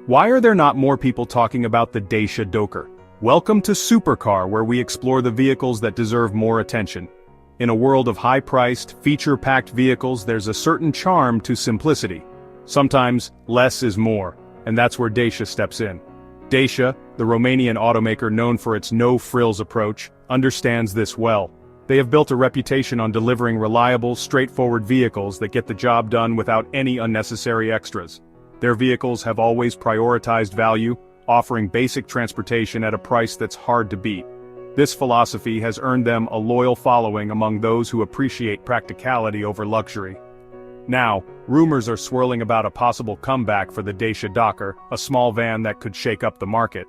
Why are there not more people talking about the Dacia Dokker? Welcome to Supercar, where we explore the vehicles that deserve more attention. In a world of high-priced, feature-packed vehicles, there's a certain charm to simplicity. Sometimes, less is more, and that's where Dacia steps in. Dacia, the Romanian automaker known for its no-frills approach, understands this well. They have built a reputation on delivering reliable, straightforward vehicles that get the job done without any unnecessary extras. Their vehicles have always prioritized value, offering basic transportation at a price that's hard to beat. This philosophy has earned them a loyal following among those who appreciate practicality over luxury. Now, rumors are swirling about a possible comeback for the Dacia Dokker, a small van that could shake up the market.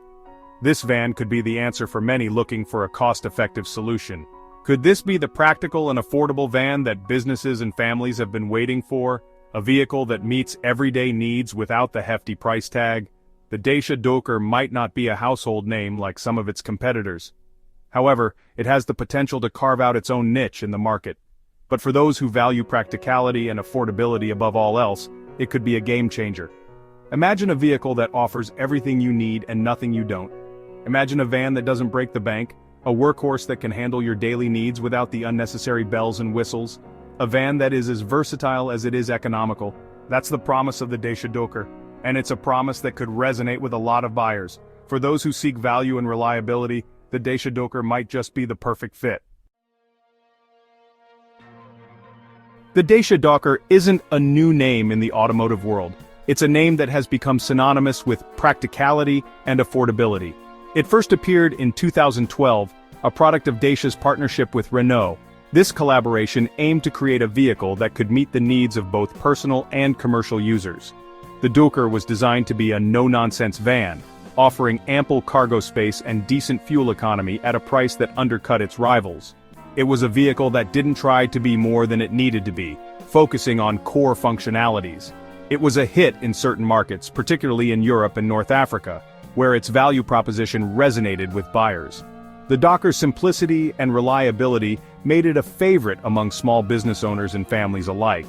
This van could be the answer for many looking for a cost-effective solution. Could this be the practical and affordable van that businesses and families have been waiting for? A vehicle that meets everyday needs without the hefty price tag? The Dacia Dokker might not be a household name like some of its competitors. However, it has the potential to carve out its own niche in the market. But for those who value practicality and affordability above all else, it could be a game changer. Imagine a vehicle that offers everything you need and nothing you don't. Imagine a van that doesn't break the bank, a workhorse that can handle your daily needs without the unnecessary bells and whistles. A van that is as versatile as it is economical. That's the promise of the Dacia Dokker, and it's a promise that could resonate with a lot of buyers. For those who seek value and reliability, the Dacia Dokker might just be the perfect fit. The Dacia Dokker isn't a new name in the automotive world. It's a name that has become synonymous with practicality and affordability. It first appeared in 2012, a product of Dacia's partnership with Renault. This collaboration aimed to create a vehicle that could meet the needs of both personal and commercial users. The Dokker was designed to be a no-nonsense van, offering ample cargo space and decent fuel economy at a price that undercut its rivals. It was a vehicle that didn't try to be more than it needed to be, focusing on core functionalities. It was a hit in certain markets, particularly in Europe and North Africa, where its value proposition resonated with buyers. The Dokker's simplicity and reliability made it a favorite among small business owners and families alike.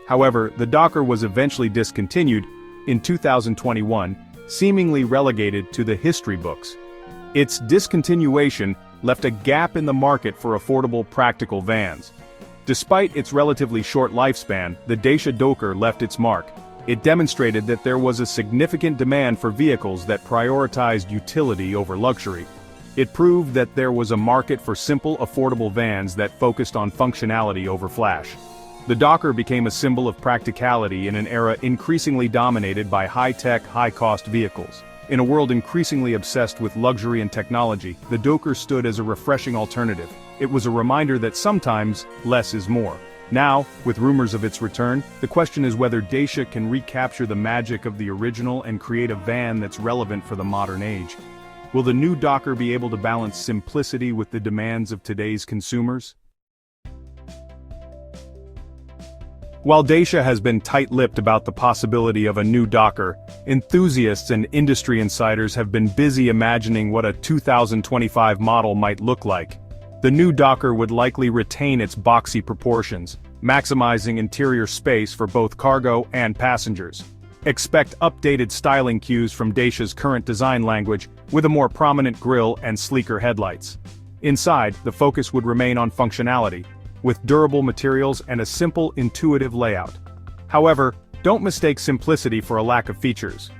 However, the Dokker was eventually discontinued in 2021, seemingly relegated to the history books. Its discontinuation left a gap in the market for affordable practical vans. Despite its relatively short lifespan, the Dacia Dokker left its mark. It demonstrated that there was a significant demand for vehicles that prioritized utility over luxury. It proved that there was a market for simple, affordable vans that focused on functionality over flash. The Dokker became a symbol of practicality in an era increasingly dominated by high-tech, high-cost vehicles. In a world increasingly obsessed with luxury and technology, the Dokker stood as a refreshing alternative. It was a reminder that sometimes, less is more. Now, with rumors of its return, the question is whether Dacia can recapture the magic of the original and create a van that's relevant for the modern age. Will the new Dokker be able to balance simplicity with the demands of today's consumers? While Dacia has been tight-lipped about the possibility of a new Dokker, enthusiasts and industry insiders have been busy imagining what a 2025 model might look like. The new Dokker would likely retain its boxy proportions, maximizing interior space for both cargo and passengers. Expect updated styling cues from Dacia's current design language, with a more prominent grille and sleeker headlights. Inside, the focus would remain on functionality, with durable materials and a simple, intuitive layout. However, don't mistake simplicity for a lack of features.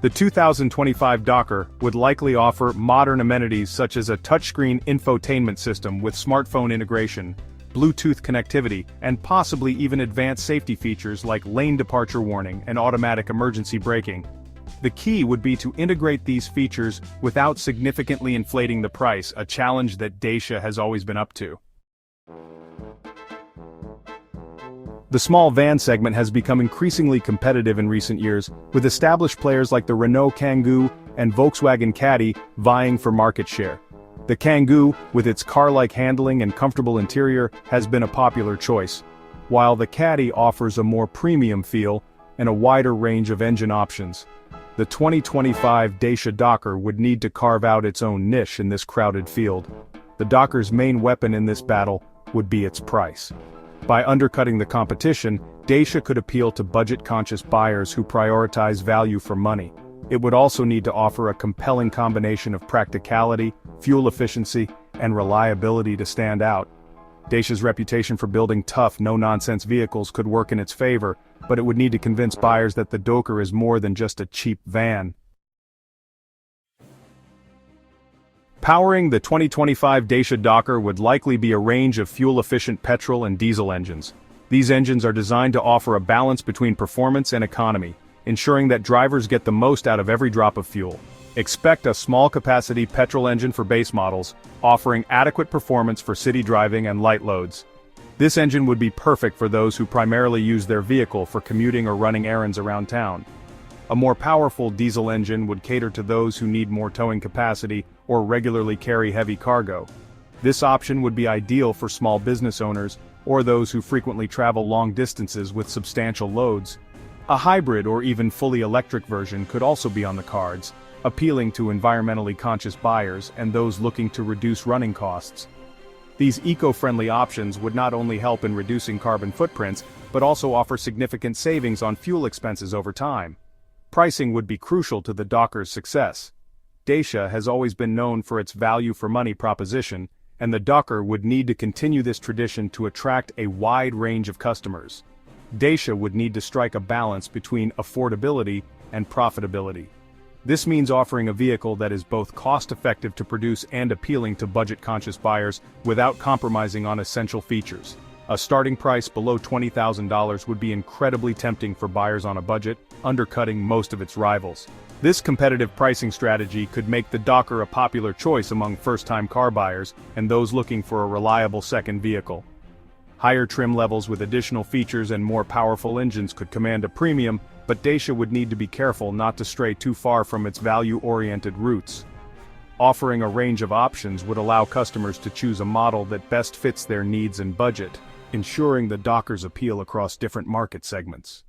The 2025 Dokker would likely offer modern amenities such as a touchscreen infotainment system with smartphone integration, Bluetooth connectivity, and possibly even advanced safety features like lane departure warning and automatic emergency braking. The key would be to integrate these features without significantly inflating the price, a challenge that Dacia has always been up to. The small van segment has become increasingly competitive in recent years, with established players like the Renault Kangoo and Volkswagen Caddy vying for market share. The Kangoo, with its car-like handling and comfortable interior, has been a popular choice, while the Caddy offers a more premium feel and a wider range of engine options. The 2025 Dacia Dokker would need to carve out its own niche in this crowded field. The Dokker's main weapon in this battle would be its price. By undercutting the competition, Dacia could appeal to budget-conscious buyers who prioritize value for money. It would also need to offer a compelling combination of practicality, fuel efficiency, and reliability to stand out. Dacia's reputation for building tough, no-nonsense vehicles could work in its favor, but it would need to convince buyers that the Dokker is more than just a cheap van. Powering the 2025 Dacia Dokker would likely be a range of fuel-efficient petrol and diesel engines. These engines are designed to offer a balance between performance and economy, ensuring that drivers get the most out of every drop of fuel. Expect a small-capacity petrol engine for base models, offering adequate performance for city driving and light loads. This engine would be perfect for those who primarily use their vehicle for commuting or running errands around town. A more powerful diesel engine would cater to those who need more towing capacity or regularly carry heavy cargo. This option would be ideal for small business owners or those who frequently travel long distances with substantial loads. A hybrid or even fully electric version could also be on the cards, appealing to environmentally conscious buyers and those looking to reduce running costs. These eco-friendly options would not only help in reducing carbon footprints, but also offer significant savings on fuel expenses over time. Pricing would be crucial to the Dokker's success. Dacia has always been known for its value-for-money proposition, and the Dokker would need to continue this tradition to attract a wide range of customers. Dacia would need to strike a balance between affordability and profitability. This means offering a vehicle that is both cost-effective to produce and appealing to budget-conscious buyers without compromising on essential features. A starting price below $20,000 would be incredibly tempting for buyers on a budget, undercutting most of its rivals. This competitive pricing strategy could make the Dokker a popular choice among first-time car buyers and those looking for a reliable second vehicle. Higher trim levels with additional features and more powerful engines could command a premium, but Dacia would need to be careful not to stray too far from its value-oriented roots. Offering a range of options would allow customers to choose a model that best fits their needs and budget, ensuring the Dokker's appeal across different market segments.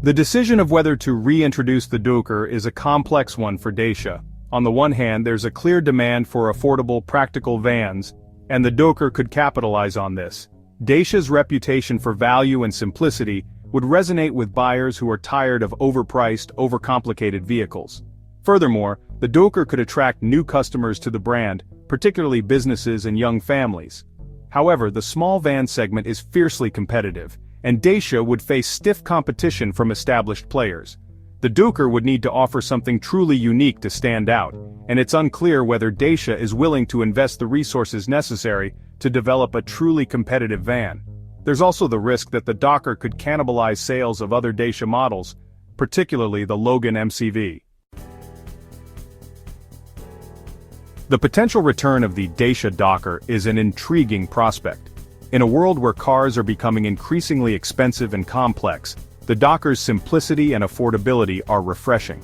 The decision of whether to reintroduce the Dokker is a complex one for Dacia. On the one hand, there's a clear demand for affordable, practical vans, and the Dokker could capitalize on this. Dacia's reputation for value and simplicity would resonate with buyers who are tired of overpriced, overcomplicated vehicles. Furthermore, the Dokker could attract new customers to the brand, particularly businesses and young families. However, the small van segment is fiercely competitive, and Dacia would face stiff competition from established players. The Dokker would need to offer something truly unique to stand out, and it's unclear whether Dacia is willing to invest the resources necessary to develop a truly competitive van. There's also the risk that the Dokker could cannibalize sales of other Dacia models, particularly the Logan MCV. The potential return of the Dacia Dokker is an intriguing prospect. In a world where cars are becoming increasingly expensive and complex, the Dokker's simplicity and affordability are refreshing.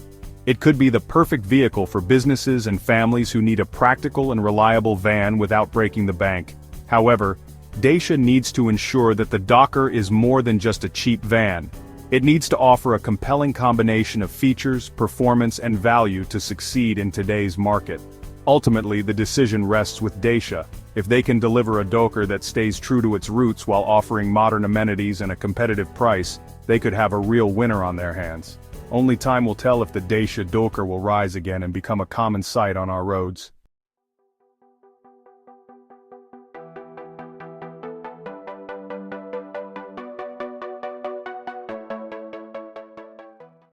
It could be the perfect vehicle for businesses and families who need a practical and reliable van without breaking the bank. However, Dacia needs to ensure that the Dokker is more than just a cheap van. It needs to offer a compelling combination of features, performance, and value to succeed in today's market. Ultimately, the decision rests with Dacia. If they can deliver a Dokker that stays true to its roots while offering modern amenities and a competitive price, they could have a real winner on their hands. Only time will tell if the Dacia Dokker will rise again and become a common sight on our roads.